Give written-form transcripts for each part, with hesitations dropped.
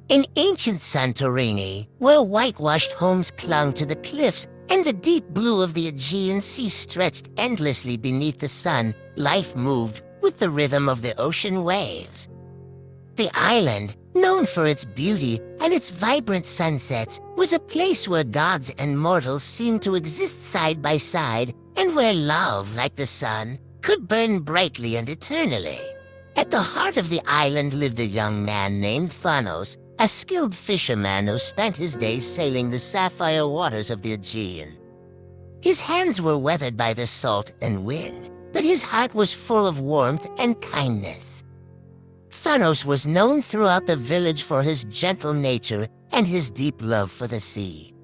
In ancient Santorini, where whitewashed homes clung to the cliffs and the deep blue of the Aegean Sea stretched endlessly beneath the sun, life moved with the rhythm of the ocean waves. The island, known for its beauty and its vibrant sunsets, was a place where gods and mortals seemed to exist side by side, and where love, like the sun, could burn brightly and eternally. At the heart of the island lived a young man named Thanos, a skilled fisherman who spent his days sailing the sapphire waters of the Aegean. His hands were weathered by the salt and wind, but his heart was full of warmth and kindness. Thanos was known throughout the village for his gentle nature and his deep love for the sea.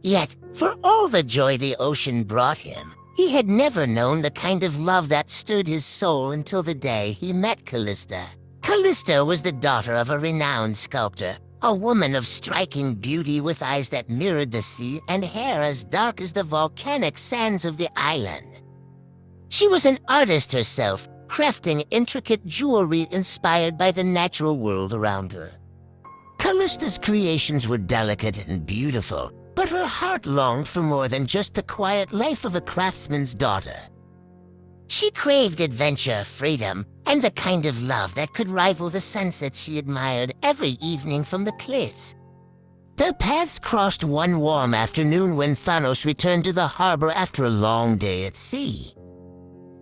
Yet, for all the joy the ocean brought him, he had never known the kind of love that stirred his soul until the day he met Callista. Callista was the daughter of a renowned sculptor, a woman of striking beauty with eyes that mirrored the sea and hair as dark as the volcanic sands of the island. She was an artist herself, crafting intricate jewelry inspired by the natural world around her. Callista's creations were delicate and beautiful, but her heart longed for more than just the quiet life of a craftsman's daughter. She craved adventure, freedom, and the kind of love that could rival the sunsets she admired every evening from the cliffs. Their paths crossed one warm afternoon when Thanos returned to the harbor after a long day at sea.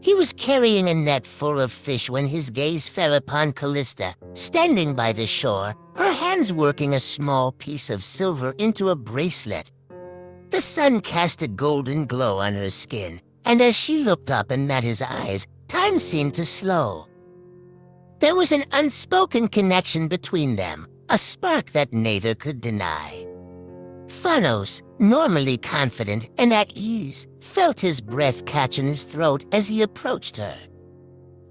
He was carrying a net full of fish when his gaze fell upon Callista, standing by the shore, her hands working a small piece of silver into a bracelet. The sun cast a golden glow on her skin, and as she looked up and met his eyes, time seemed to slow. There was an unspoken connection between them, a spark that neither could deny. Thanos, normally confident and at ease, felt his breath catch in his throat as he approached her.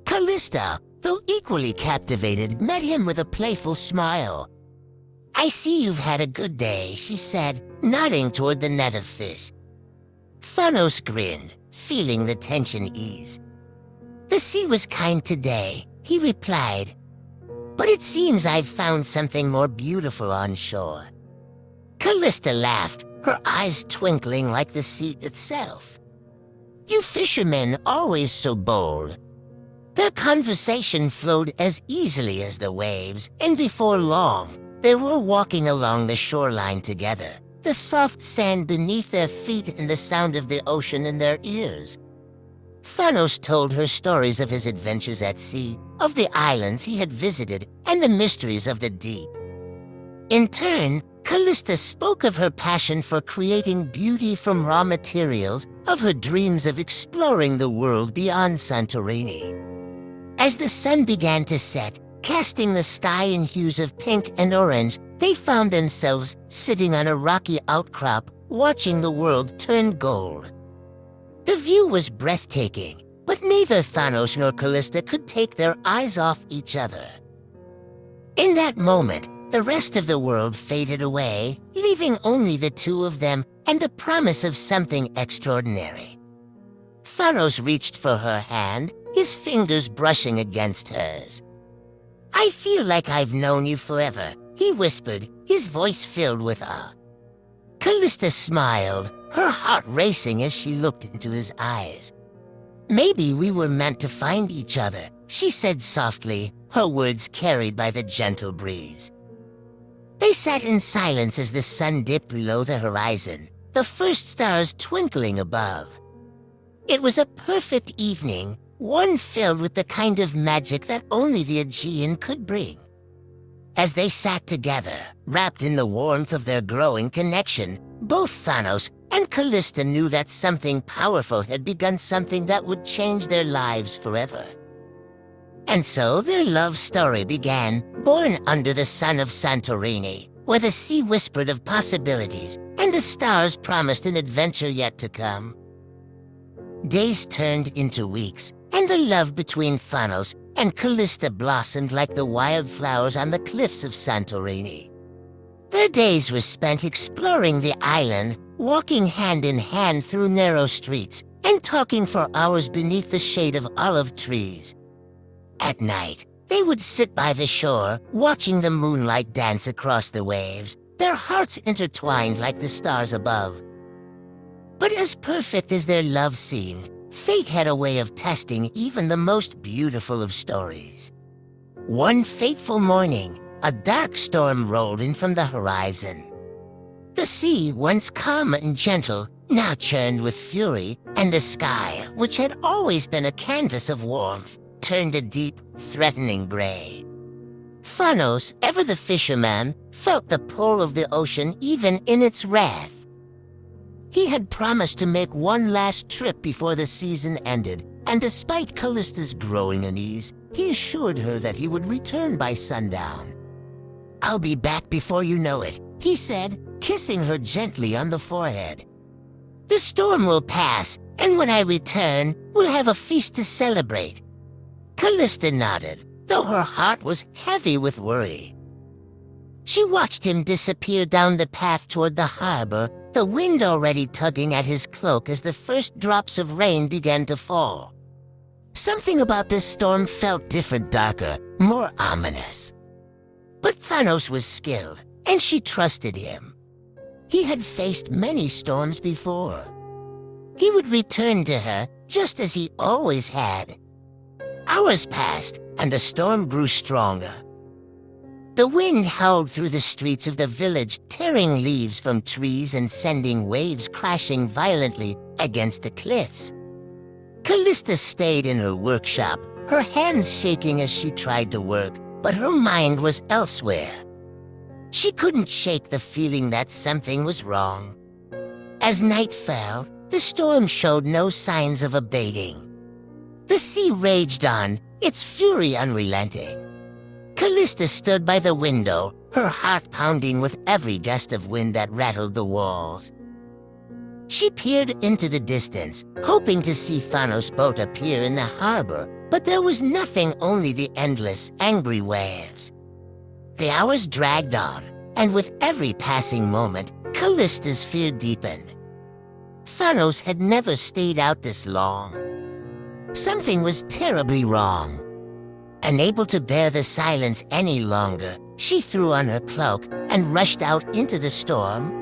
Callista, though equally captivated, met him with a playful smile. "I see you've had a good day," she said, nodding toward the net of fish. Thanos grinned, feeling the tension ease. "The sea was kind today," he replied, "but it seems I've found something more beautiful on shore." Callista laughed, her eyes twinkling like the sea itself. "You fishermen always so bold." Their conversation flowed as easily as the waves, and before long, they were walking along the shoreline together, the soft sand beneath their feet and the sound of the ocean in their ears. Thanos told her stories of his adventures at sea, of the islands he had visited, and the mysteries of the deep. In turn, Callista spoke of her passion for creating beauty from raw materials, of her dreams of exploring the world beyond Santorini. As the sun began to set, casting the sky in hues of pink and orange, they found themselves sitting on a rocky outcrop, watching the world turn gold. The view was breathtaking, but neither Thanos nor Callista could take their eyes off each other. In that moment, the rest of the world faded away, leaving only the two of them and the promise of something extraordinary. Thanos reached for her hand, his fingers brushing against hers. "I feel like I've known you forever," he whispered, his voice filled with awe. Callista smiled, her heart racing as she looked into his eyes. "Maybe we were meant to find each other," she said softly, her words carried by the gentle breeze. They sat in silence as the sun dipped below the horizon, the first stars twinkling above. It was a perfect evening, one filled with the kind of magic that only the Aegean could bring. As they sat together, wrapped in the warmth of their growing connection, both Thanos and Callista knew that something powerful had begun, something that would change their lives forever. And so their love story began, born under the sun of Santorini, where the sea whispered of possibilities and the stars promised an adventure yet to come. Days turned into weeks, and the love between Thanos and Callista blossomed like the wildflowers on the cliffs of Santorini. Their days were spent exploring the island, walking hand in hand through narrow streets, and talking for hours beneath the shade of olive trees. At night, They would sit by the shore, watching the moonlight dance across the waves, their hearts intertwined like the stars above. But as perfect as their love seemed, fate had a way of testing even the most beautiful of stories. One fateful morning, a dark storm rolled in from the horizon. The sea, once calm and gentle, now churned with fury, and the sky, which had always been a canvas of warmth, turned a deep, threatening gray. Thanos, ever the fisherman, felt the pull of the ocean even in its wrath. He had promised to make one last trip before the season ended, and despite Callista's growing unease, he assured her that he would return by sundown. "I'll be back before you know it," he said, kissing her gently on the forehead. "The storm will pass, and when I return, we'll have a feast to celebrate." Callista nodded, though her heart was heavy with worry. She watched him disappear down the path toward the harbor, the wind already tugging at his cloak as the first drops of rain began to fall. Something about this storm felt different, darker, more ominous. But Thanos was skilled, and she trusted him. He had faced many storms before. He would return to her, just as he always had. Hours passed, and the storm grew stronger. The wind howled through the streets of the village, tearing leaves from trees and sending waves crashing violently against the cliffs. Callista stayed in her workshop, her hands shaking as she tried to work, but her mind was elsewhere. She couldn't shake the feeling that something was wrong. As night fell, the storm showed no signs of abating. The sea raged on, its fury unrelenting. Callista stood by the window, her heart pounding with every gust of wind that rattled the walls. She peered into the distance, hoping to see Thanos' boat appear in the harbor, but there was nothing, only the endless, angry waves. The hours dragged on, and with every passing moment, Callista's fear deepened. Thanos had never stayed out this long. Something was terribly wrong. Unable to bear the silence any longer, she threw on her cloak and rushed out into the storm.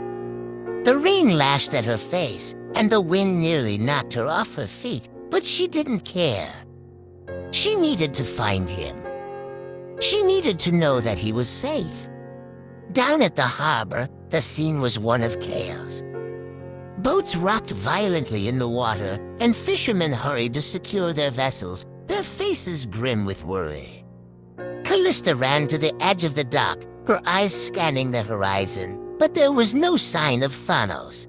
The rain lashed at her face, and the wind nearly knocked her off her feet, but she didn't care. She needed to find him. She needed to know that he was safe. Down at the harbor, the scene was one of chaos. Boats rocked violently in the water, and fishermen hurried to secure their vessels, their faces grim with worry. Callista ran to the edge of the dock, her eyes scanning the horizon, but there was no sign of Thanos.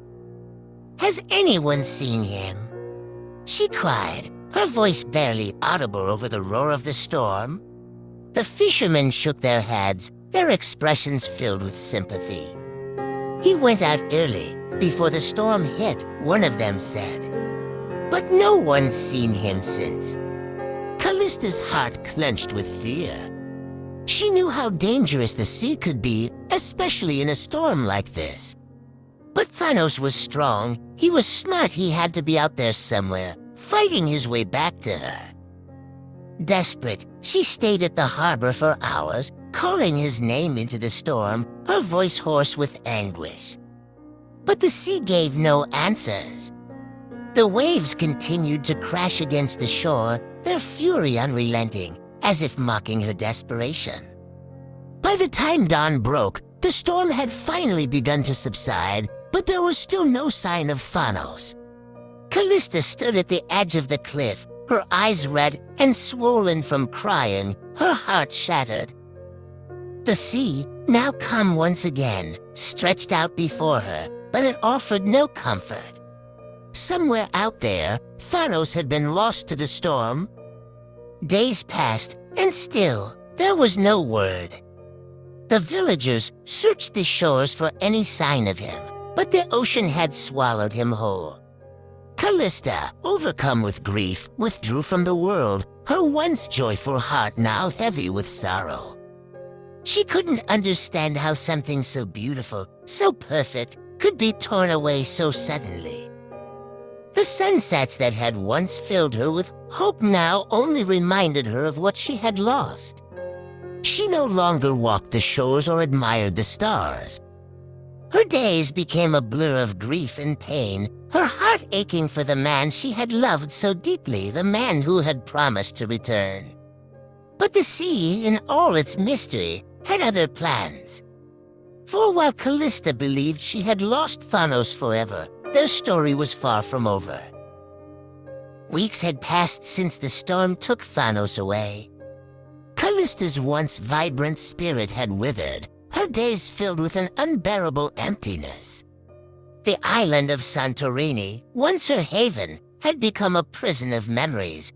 "Has anyone seen him?" she cried, her voice barely audible over the roar of the storm. The fishermen shook their heads, their expressions filled with sympathy. "He went out early, before the storm hit," one of them said. "But no one's seen him since." Callista's heart clenched with fear. She knew how dangerous the sea could be, especially in a storm like this. But Thanos was strong, he was smart, he had to be out there somewhere, fighting his way back to her. Desperate, she stayed at the harbor for hours, calling his name into the storm, her voice hoarse with anguish. But the sea gave no answers. The waves continued to crash against the shore, their fury unrelenting, as if mocking her desperation. By the time dawn broke, the storm had finally begun to subside, but there was still no sign of Thanos. Callista stood at the edge of the cliff, her eyes red and swollen from crying, her heart shattered. The sea, now calm once again, stretched out before her, but it offered no comfort. Somewhere out there, Thanos had been lost to the storm. Days passed, and still, there was no word. The villagers searched the shores for any sign of him, but the ocean had swallowed him whole. Callista, overcome with grief, withdrew from the world, her once joyful heart now heavy with sorrow. She couldn't understand how something so beautiful, so perfect, could be torn away so suddenly. The sunsets that had once filled her with hope now only reminded her of what she had lost. She no longer walked the shores or admired the stars. Her days became a blur of grief and pain, her heart aching for the man she had loved so deeply, the man who had promised to return. But the sea, in all its mystery, had other plans. For while Callista believed she had lost Thanos forever, their story was far from over. Weeks had passed since the storm took Thanos away. Callista's once vibrant spirit had withered, her days filled with an unbearable emptiness. The island of Santorini, once her haven, had become a prison of memories.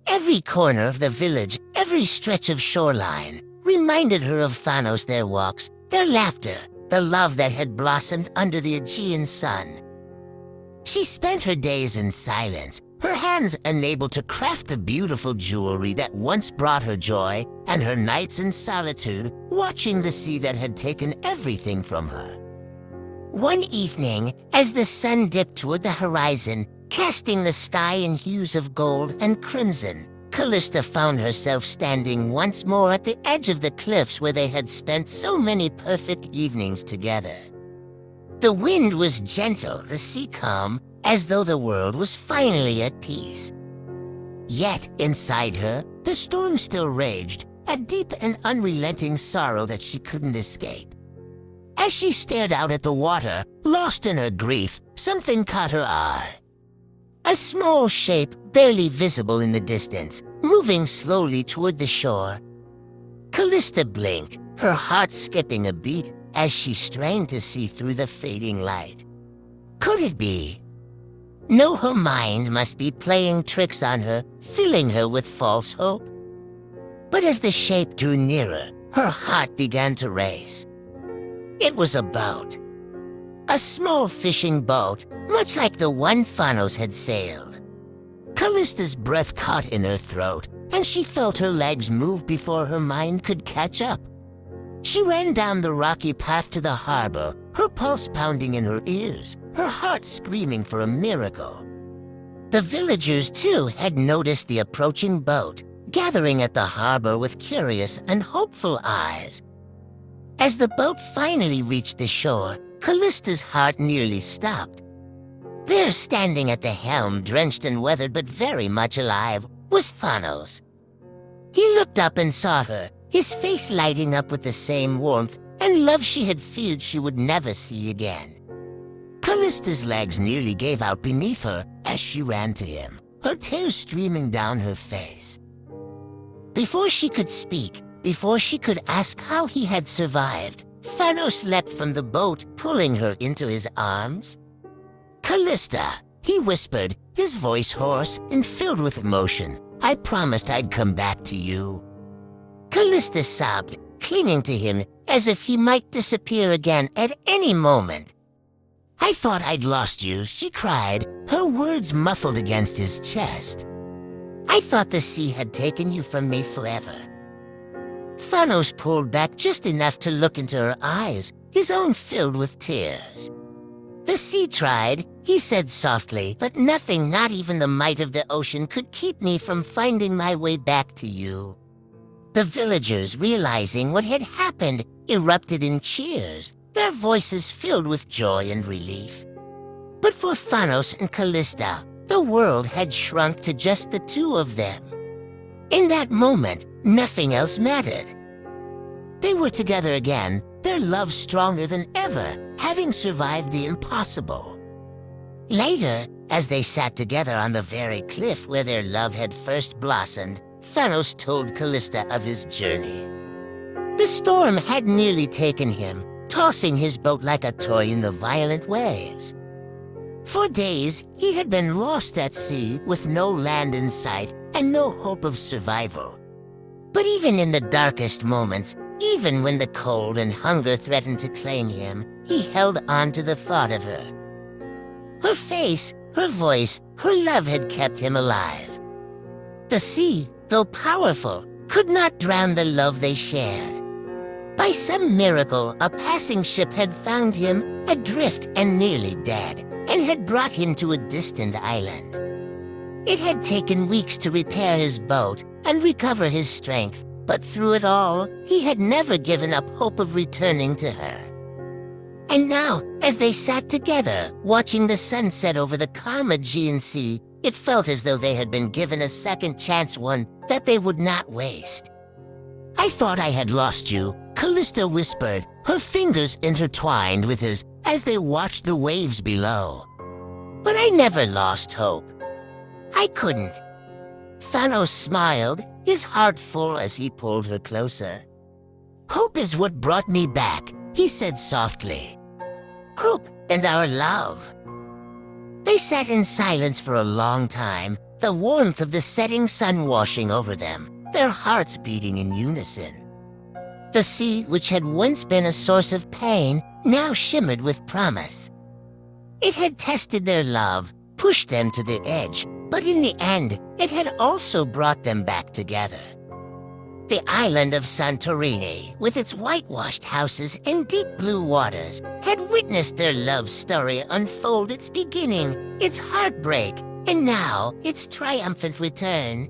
Every corner of the village, every stretch of shoreline, reminded her of Thanos, their walks, their laughter, the love that had blossomed under the Aegean sun. She spent her days in silence, her hands unable to craft the beautiful jewelry that once brought her joy, and her nights in solitude, watching the sea that had taken everything from her. One evening, as the sun dipped toward the horizon, casting the sky in hues of gold and crimson, Callista found herself standing once more at the edge of the cliffs where they had spent so many perfect evenings together. The wind was gentle, the sea calm, as though the world was finally at peace. Yet, inside her, the storm still raged, a deep and unrelenting sorrow that she couldn't escape. As she stared out at the water, lost in her grief, something caught her eye. A small shape, barely visible in the distance, moving slowly toward the shore. Callista blinked, her heart skipping a beat as she strained to see through the fading light. Could it be? No, her mind must be playing tricks on her, filling her with false hope. But as the shape drew nearer, her heart began to race. It was a boat. A small fishing boat, much like the one Thanos had sailed. Callista's breath caught in her throat, and she felt her legs move before her mind could catch up. She ran down the rocky path to the harbor, her pulse pounding in her ears, her heart screaming for a miracle. The villagers, too, had noticed the approaching boat, gathering at the harbor with curious and hopeful eyes. As the boat finally reached the shore, Callista's heart nearly stopped. There, standing at the helm, drenched and weathered but very much alive, was Thanos. He looked up and saw her, his face lighting up with the same warmth and love she had feared she would never see again. Callista's legs nearly gave out beneath her as she ran to him, her tears streaming down her face. Before she could speak, before she could ask how he had survived, Thanos leapt from the boat, pulling her into his arms. "Callista," he whispered, his voice hoarse and filled with emotion. "I promised I'd come back to you." Callista sobbed, clinging to him as if he might disappear again at any moment. "I thought I'd lost you," she cried, her words muffled against his chest. "I thought the sea had taken you from me forever." Thanos pulled back just enough to look into her eyes, his own filled with tears. "The sea tried," he said softly, "but nothing, not even the might of the ocean, could keep me from finding my way back to you." The villagers, realizing what had happened, erupted in cheers, their voices filled with joy and relief. But for Thanos and Callista, the world had shrunk to just the two of them. In that moment, nothing else mattered. They were together again, their love stronger than ever, having survived the impossible. Later, as they sat together on the very cliff where their love had first blossomed, Thanos told Callista of his journey. The storm had nearly taken him, tossing his boat like a toy in the violent waves. For days, he had been lost at sea with no land in sight and no hope of survival. But even in the darkest moments, even when the cold and hunger threatened to claim him, he held on to the thought of her. Her face, her voice, her love had kept him alive. The sea, though powerful, could not drown the love they shared. By some miracle, a passing ship had found him adrift and nearly dead, and had brought him to a distant island. It had taken weeks to repair his boat and recover his strength, But through it all, he had never given up hope of returning to her. And now, as they sat together, watching the sunset over the calm Aegean Sea, it felt as though they had been given a second chance, one that they would not waste. "I thought I had lost you," Callista whispered, her fingers intertwined with his as they watched the waves below. "But I never lost hope. I couldn't." Thanos smiled, his heart full as he pulled her closer. "Hope is what brought me back," he said softly. "Hope and our love." They sat in silence for a long time, the warmth of the setting sun washing over them, their hearts beating in unison. The sea, which had once been a source of pain, now shimmered with promise. It had tested their love, pushed them to the edge, but in the end, it had also brought them back together. The island of Santorini, with its whitewashed houses and deep blue waters, had witnessed their love story unfold, its beginning, its heartbreak, and now its triumphant return.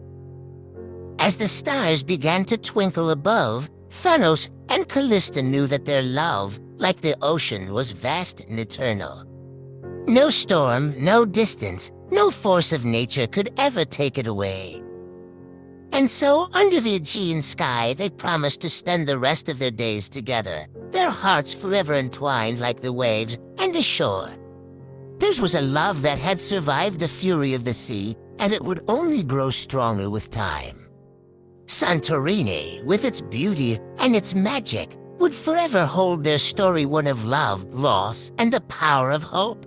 As the stars began to twinkle above, Thanos and Callista knew that their love, like the ocean, was vast and eternal. No storm, no distance, no force of nature could ever take it away. And so, under the Aegean sky, they promised to spend the rest of their days together, their hearts forever entwined like the waves and the shore. Theirs was a love that had survived the fury of the sea, and it would only grow stronger with time. Santorini, with its beauty and its magic, would forever hold their story one of love, loss, and the power of hope.